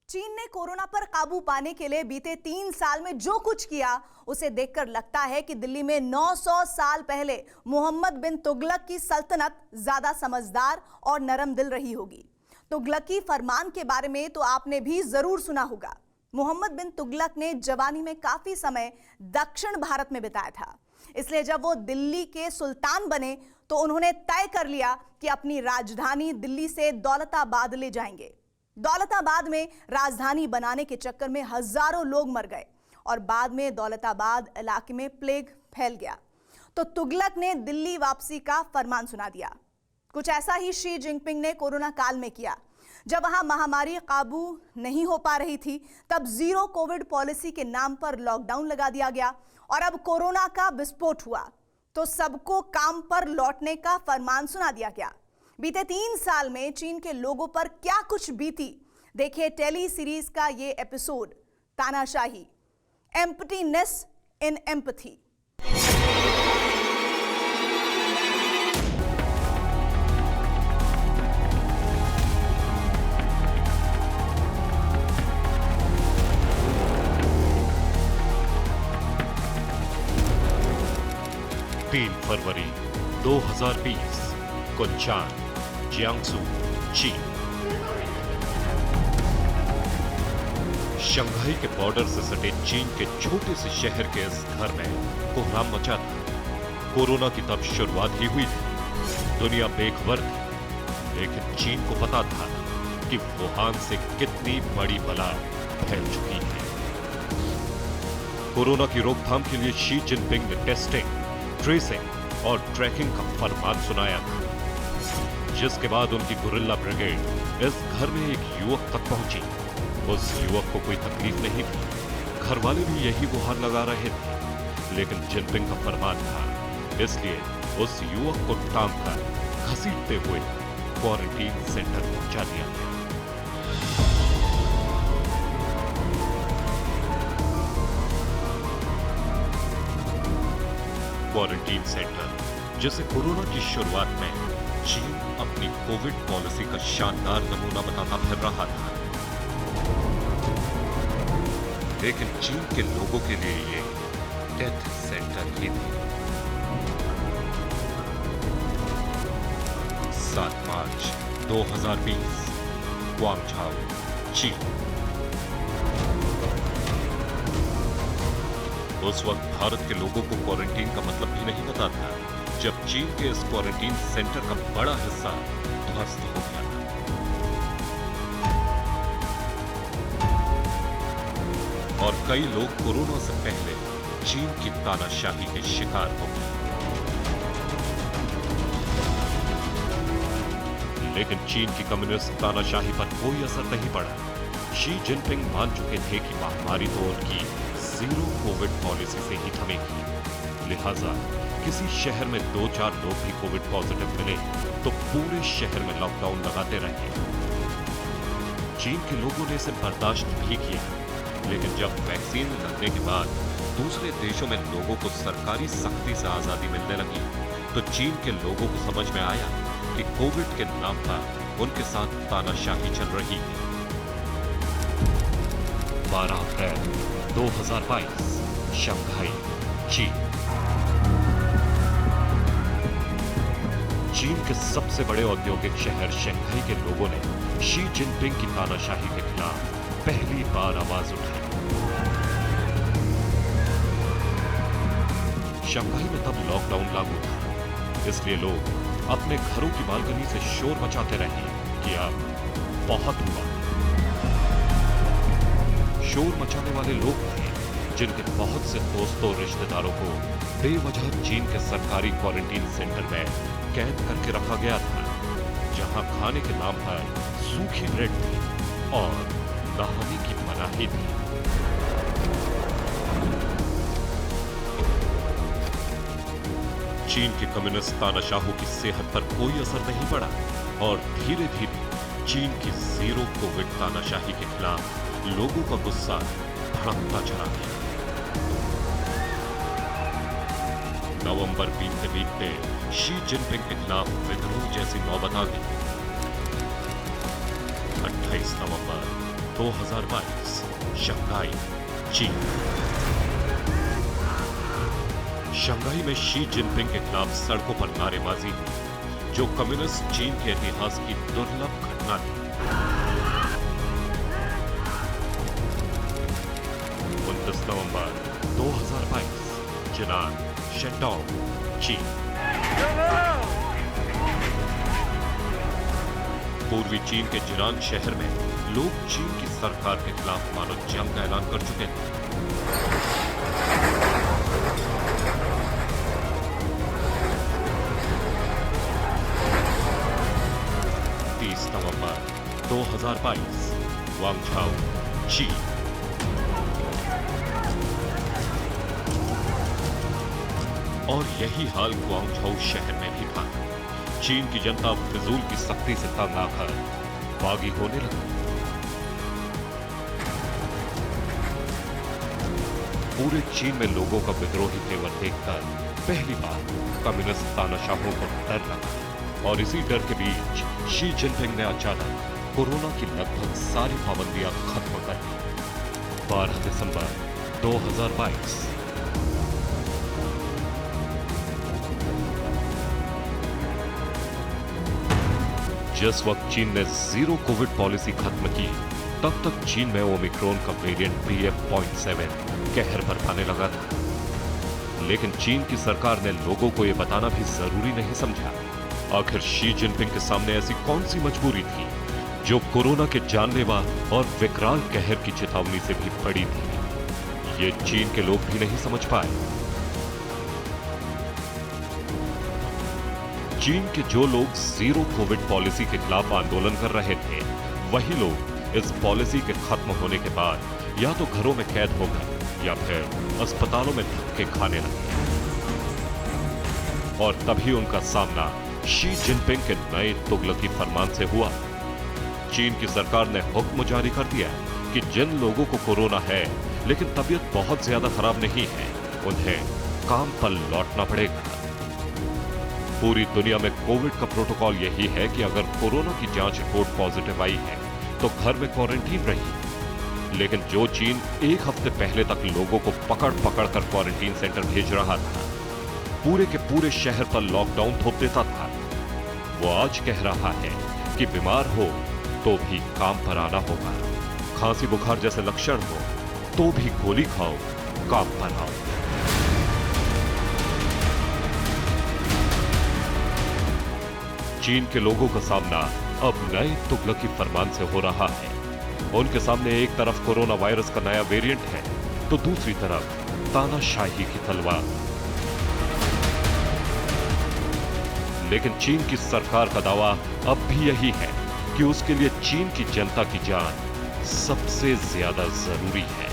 चीन ने कोरोना पर काबू पाने के लिए बीते 3 साल में जो कुछ किया उसे देखकर लगता है कि दिल्ली में 900 साल पहले मोहम्मद बिन तुगलक की सल्तनत ज्यादा समझदार और नरम दिल रही होगी। तुगलकी फरमान के बारे में तो आपने भी जरूर सुना होगा। मोहम्मद बिन तुगलक ने जवानी में काफी समय दक्षिण भारत में बिताया था, इसलिए जब वो दिल्ली के सुल्तान बने तो उन्होंने तय कर लिया कि अपनी राजधानी दिल्ली से दौलताबाद ले जाएंगे। दौलताबाद में राजधानी बनाने के चक्कर में हजारों लोग मर गए और बाद में दौलताबाद इलाके में प्लेग फैल गया तो तुगलक ने दिल्ली वापसी का फरमान सुना दिया। कुछ ऐसा ही शी जिनपिंग ने कोरोना काल में किया। जब वहां महामारी काबू नहीं हो पा रही थी तब जीरो कोविड पॉलिसी के नाम पर लॉकडाउन लगा दिया गया और अब कोरोना का विस्फोट हुआ तो सबको काम पर लौटने का फरमान सुना दिया गया। बीते 3 साल में चीन के लोगों पर क्या कुछ बीती, देखिए टेली सीरीज का ये एपिसोड तानाशाही, एम्पटीनेस इन एम्पथी। फरवरी 2020 कुनचान, जियांगसू, चीन। शंघाई के बॉर्डर से सटे चीन के छोटे से शहर के इस घर में कोहराम मचा था। कोरोना की तब शुरुआत ही हुई थी, दुनिया बेखबर थी, लेकिन चीन को पता था कि वुहान से कितनी बड़ी बला फैल चुकी है। कोरोना की रोकथाम के लिए शी जिनपिंग ने टेस्टिंग, ट्रेसिंग और ट्रैकिंग का फरमान सुनाया था, जिसके बाद उनकी गुरिल्ला ब्रिगेड इस घर में एक युवक तक पहुंची। उस युवक को कोई तकलीफ नहीं थी, घर वाले भी यही गुहार लगा रहे थे, लेकिन जिनपिंग का फरमान था, इसलिए उस युवक को टांग कर घसीटते हुए क्वारंटीन सेंटर पहुंचा दिया गया। क्वारंटीन सेंटर, जिसे कोरोना की शुरुआत में चीन अपनी कोविड पॉलिसी का शानदार नमूना बताता फिर रहा था, लेकिन चीन के लोगों के लिए ये डेथ सेंटर ही थी। 7 मार्च 2020, ग्वांगझाओ, चीन। उस वक्त भारत के लोगों को क्वारंटीन का मतलब भी नहीं पता था, जब चीन के इस क्वारंटीन सेंटर का बड़ा हिस्सा ध्वस्त हो गया था। और कई लोग कोरोना से पहले चीन की तानाशाही के शिकार हो गए। लेकिन चीन की कम्युनिस्ट तानाशाही पर कोई असर नहीं पड़ा। शी जिनपिंग मान चुके थे कि महामारी तो उनकी जीरो कोविड पॉलिसी से ही थमेगी, लिहाजा किसी शहर में 2-4 लोग भी कोविड पॉजिटिव मिले तो पूरे शहर में लॉकडाउन लगाते रहे। चीन के लोगों ने इसे बर्दाश्त भी किया, लेकिन जब वैक्सीन लगने के बाद दूसरे देशों में लोगों को सरकारी सख्ती से आजादी मिलने लगी तो चीन के लोगों को समझ में आया कि कोविड के नाम पर उनके साथ तानाशाही चल रही है। 12 अप्रैल 2022, शंघाई, चीन। चीन के सबसे बड़े औद्योगिक शहर शंघाई के लोगों ने शी जिनपिंग की तानाशाही के खिलाफ पहली बार आवाज उठाई। शंघाई में तब लॉकडाउन लागू था, इसलिए लोग अपने घरों की बालकनी से शोर मचाते रहे कि अब बहुत हुआ। शोर मचाने वाले लोग थे जिनके बहुत से दोस्तों रिश्तेदारों को बेवजह चीन के सरकारी क्वारंटीन सेंटर में कैद करके रखा गया था, जहां खाने के नाम पर सूखी ब्रेड थी और नहाने की मनाही थी। चीन के कम्युनिस्ट तानाशाहों की सेहत पर कोई असर नहीं पड़ा और धीरे धीरे चीन की जीरो कोविड तानाशाही के खिलाफ लोगों का गुस्सा भड़कता चला गया। नवंबर बीतते बीतते शी जिनपिंग के खिलाफ विद्रोह जैसी नौबत आ गई। 28 नवंबर 2022 शंघाई, चीन। शंघाई में शी जिनपिंग के खिलाफ सड़कों पर नारेबाजी हुई, जो कम्युनिस्ट चीन के इतिहास की दुर्लभ घटना थी। 29 नवंबर 2022 जिनान, शेंडोंग, चीन। पूर्वी चीन के जिनान शहर में लोग चीन की सरकार के खिलाफ मानो जंग का ऐलान कर चुके थे। नवंबर 2022 ग्वांगझाओ, चीन। और यही हाल ग्वांगझाओ शहर में भी था। चीन की जनता फिजूल की सख्ती से तंग आकर बागी होने लगी। पूरे चीन में लोगों का विद्रोही तेवर देखकर पहली बार कम्युनिस्ट तानाशाहों को डर लगा, और इसी डर के बीच शी जिनपिंग ने अचानक कोरोना की लगभग सारी पाबंदियां खत्म कर दी। 12 दिसंबर 2022। जिस वक्त चीन ने जीरो कोविड पॉलिसी खत्म की, तब तक चीन में ओमिक्रॉन का वेरिएंट BF.7 कहर बरपाने लगा था। लेकिन चीन की सरकार ने लोगों को यह बताना भी जरूरी नहीं समझा। आखिर शी जिनपिंग के सामने ऐसी कौन सी मजबूरी थी जो कोरोना के जानलेवा और विकराल कहर की चेतावनी से भी बड़ी थी? ये चीन के लोग भी नहीं समझ पाए। चीन के जो लोग जीरो कोविड पॉलिसी के खिलाफ आंदोलन कर रहे थे, वही लोग इस पॉलिसी के खत्म होने के बाद या तो घरों में कैद हो गए या फिर अस्पतालों में धक्के खाने लगे। और तभी उनका सामना शी जिनपिंग के नए तुगलकी फरमान से हुआ। चीन की सरकार ने हुक्म जारी कर दिया कि जिन लोगों को कोरोना है लेकिन तबीयत बहुत ज्यादा खराब नहीं है, उन्हें काम पर लौटना पड़ेगा। पूरी दुनिया में कोविड का प्रोटोकॉल यही है कि अगर कोरोना की जांच रिपोर्ट पॉजिटिव आई है तो घर में क्वारंटीन रहिए। लेकिन जो चीन एक हफ्ते पहले तक लोगों को पकड़ पकड़ कर क्वारंटीन सेंटर भेज रहा था, पूरे के पूरे शहर पर लॉकडाउन थोप देता था, वो आज कह रहा है कि बीमार हो तो भी काम पर आना होगा। खांसी बुखार जैसे लक्षण हो तो भी गोली खाओ, काम पर आओ। चीन के लोगों का सामना अब नए तुगलकी फरमान से हो रहा है। उनके सामने एक तरफ कोरोना वायरस का नया वेरिएंट है, तो दूसरी तरफ तानाशाही की तलवार। लेकिन चीन की सरकार का दावा अब भी यही है कि उसके लिए चीन की जनता की जान सबसे ज्यादा जरूरी है।